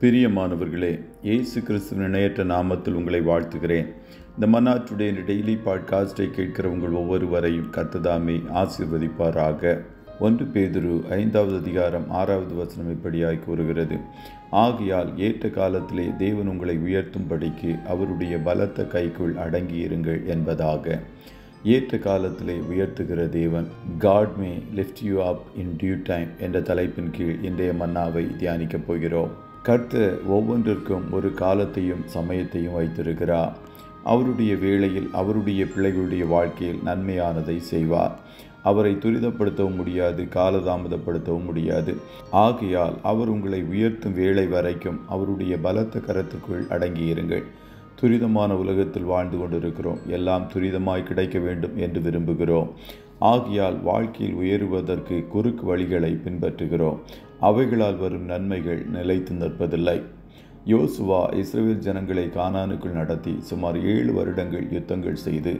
பிரியமானவர்களே, இயேசு கிறிஸ்துவின் இணையற்ற நாமத்தில் உங்களை வாழ்த்துகிறேன். இந்த மன்னா டுடே டெய்லி பாட்காஸ்டை கேட்கிற உங்கள் ஒவ்வொருவரையும் கர்த்தர் ஆசீர்வதிப்பாராக. 1 பேதுரு 5வது அதிகாரம் 6வது வசனம் இப்படியாய் கூறுகிறது: ஆகையால் ஏற்ற காலத்திலே தேவன் உங்களை உயர்த்தும்படிக்கு அவருடைய பலத்த கைக்குள் அடங்கியிருங்கள் என்பதாக. ஏற்ற காலத்திலே உயர்த்துகிற தேவன், God may lift you up in due time என்ற தலைப்பின் கீழ் இன்றைய மன்னாவை தியானிக்கப் போகிறோம். கர்த்தர் ஒவ்வொன்றிற்கும் ஒரு காலத்தையும் சமயத்தையும் வைத்திருக்கிறார். அவருடைய வேளையில் அவருடைய பிள்ளைகளுடைய வாழ்க்கையில் நன்மையானதை செய்வார். அவரை துரிதப்படுத்தவும் முடியாது, காலதாமதப்படுத்தவும் முடியாது. ஆகையால் அவர் உங்களை உயர்த்தும் வேளை வரைக்கும் அவருடைய பலத்த கரத்துக்குள் அடங்கியிருங்கள். துரிதமான உலகத்தில் வாழ்ந்து கொண்டிருக்கிறோம். எல்லாம் துரிதமாய் கிடைக்க வேண்டும் என்று விரும்புகிறோம். ஆகையால் வாழ்க்கையில் உயருவதற்கு குறுக்கு வழிகளை பின்பற்றுகிறோம். அவைகளால் வரும் நன்மைகள் நிலைத்து நிற்பதில்லை. யோசுவா இஸ்ரவேல் ஜனங்களை கானானுக்குள் நடத்தி சுமார் 7 வருடங்கள் யுத்தங்கள் செய்து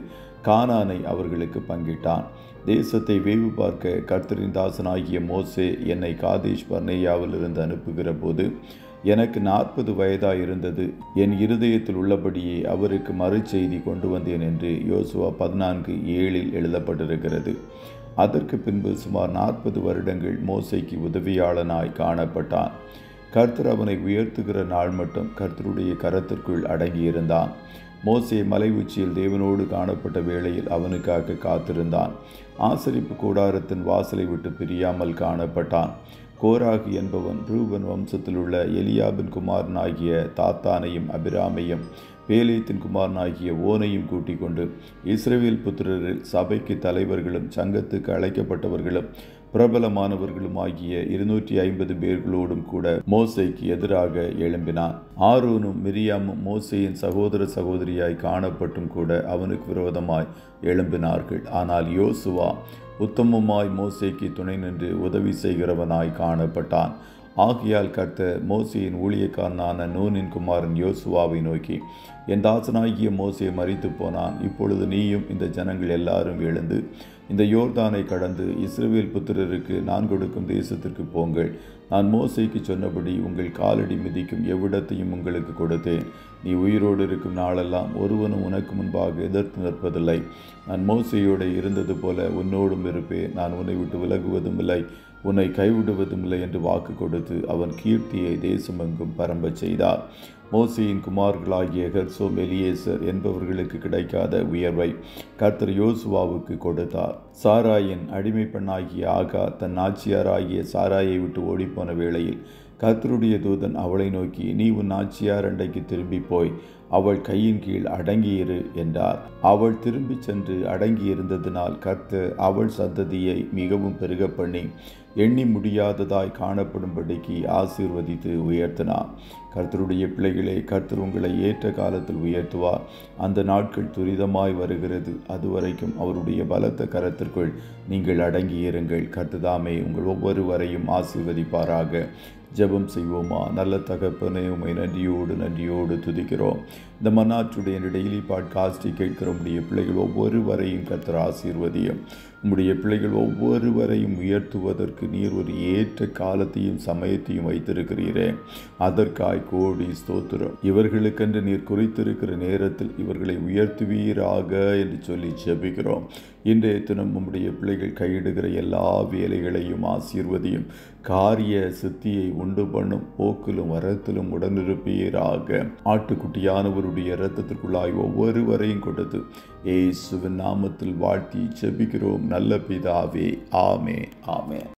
கானானை அவர்களுக்கு பங்கிட்டான். தேசத்தை வேவு பார்க்க கர்த்தரின் தாசனாகிய மோசே என்னை காதேஷ் பர்னேயாவிலிருந்து அனுப்புகிற போது எனக்கு 40 வயதாயிருந்தது. என் இருதயத்தில் உள்ளபடியே அவருக்கு மறுச்செய்தி கொண்டு வந்தேன் என்று யோசுவா 14:7 எழுதப்பட்டிருக்கிறது. அதற்கு பின்பு சுமார் 40 வருடங்கள் மோசேக்கு உதவியாளனாய் காணப்பட்டான். கர்த்தர் அவனை உயர்த்துகிற நாள் மட்டும் கர்த்தருடைய கரத்திற்குள் அடங்கியிருந்தான். மோசே மலை உச்சியில் தேவனோடு காணப்பட்ட வேளையில் அவனுக்காக காத்திருந்தான். ஆசரிப்பு கூடாரத்தின் வாசலை விட்டு பிரியாமல் காணப்பட்டான். கோராகு என்பவன் ரூபன் வம்சத்தில் உள்ள எலியாபின் குமாரனாகிய தாத்தானையும் அபிராமையும் பேலேத்தின் குமாரனாகிய ஓனையும் கூட்டிக் கொண்டு இஸ்ரவேல் புத்திரரில் சபைக்கு தலைவர்களும் சங்கத்துக்கு அழைக்கப்பட்டவர்களும் பிரபலமானவர்களும் ஆகிய 250 பேர்களோடும் கூட மோசேக்கு எதிராக எழும்பினான். ஆரோனும் மிரியாமும் மோசேயின் சகோதர சகோதரியாய் காணப்பட்டும் கூட அவனுக்கு விரோதமாய் எழும்பினார்கள். ஆனால் யோசுவா உத்தமமாய் மோசேக்கு துணை நின்று உதவி செய்கிறவனாய் காணப்பட்டான். ஆகையால் கர்த்தர் மோசேயின் ஊழியக்காரனான நூனின் குமாரன் யோசுவாவை நோக்கி, என் தாசனாகிய மோசே மரித்து போனான். இப்பொழுது நீயும் இந்த ஜனங்கள் எல்லாரும் எழுந்து இந்த யோர்தானை கடந்து இஸ்ரவேல் புத்திரருக்கு நான் கொடுக்கும் தேசத்திற்கு போங்கள். நான் மோசேக்கு சொன்னபடி உங்கள் காலடி மிதிக்கும் எவ்விடத்தையும் உங்களுக்கு கொடுத்தேன். நீ உயிரோடு இருக்கும் நாளெல்லாம் ஒருவனும் உனக்கு முன்பாக எதிர்த்து நிற்பதில்லை. நான் மோசேயோடு இருந்தது போல உன்னோடும் இருப்பேன். நான் உன்னை விட்டு விலகுவதும் இல்லை, உன்னை கைவிடுவதும் இல்லை என்று வாக்கு கொடுத்து அவன் கீர்த்தியை தேசமெங்கும் பரம்பச் செய்தார். மோசேயின் குமார்களாகிய கெர்சோம், எலியேசர் என்பவர்களுக்கு கிடைக்காத உயர்வை கர்த்தர் யோசுவாவுக்கு கொடுத்தார். சாராயின் அடிமை பெண்ணாகிய ஆகார் தன் நாச்சியாராகிய சாராயை விட்டு ஓடிப்போன வேளையில் கர்த்தருடைய தூதன் அவளை நோக்கி, நீ உன் நாச்சியார் அண்டைக்கு திரும்பி போய் அவள் கையின் கீழ் அடங்கியிரு என்றார். அவள் திரும்பி சென்று அடங்கியிருந்ததினால் கர்த்தர் அவள் சந்ததியை மிகவும் பெருக பண்ணி எண்ணி முடியாததாய் காணப்படும்படிக்கு ஆசீர்வதித்து உயர்த்தினார். கர்த்தருடைய பிள்ளைகளே, கர்த்தர் உங்களை ஏற்ற காலத்தில் உயர்த்துவார். அந்த நாட்கள் துரிதமாய் வருகிறது. அதுவரைக்கும் அவருடைய பலத்த கரத்திற்குள் நீங்கள் அடங்கியிருங்கள். கர்த்தர் உங்கள் ஒவ்வொருவரையும் ஆசீர்வதிப்பாராக. ஜெபம் செய்வோமா? நல்ல தகப்பனே, உம்மை நன்றியோடு துதிக்கிறோம். இந்த மன்னா டுடே டெய்லி பாட்காஸ்டை கேட்கிற உம்முடைய பிள்ளைகள் ஒவ்வொருவரையும் கர்த்தர் ஆசீர்வதியும். உம்முடைய பிள்ளைகள் ஒவ்வொருவரையும் உயர்த்துவதற்கு நீர் ஒரு ஏற்ற காலத்தையும் சமயத்தையும் வைத்திருக்கிறீரே, அதற்காய் கோடி ஸ்தோத்திரம். இவர்களுக்கென்று நீர் குறித்திருக்கிற நேரத்தில் இவர்களை உயர்த்துவீராக என்று சொல்லி ஜெபிக்கிறோம். இன்றைய தினம் உம்முடைய பிள்ளைகள் கையிடுகிற எல்லா வேலைகளையும் ஆசீர்வதியும். காரிய சித்தியை உண்டு பண்ணும். போக்கிலும் வரத்திலும் உடனிருப்பீராக. ஆட்டுக்குட்டியானவருடைய இரத்தத்திற்குள்ளாய் ஒவ்வொருவரையும் கொடுத்து இயேசுவின் நாமத்தில் வாழ்த்தி ஜெபிக்கிறோம் நல்ல பிதாவே. ஆமே.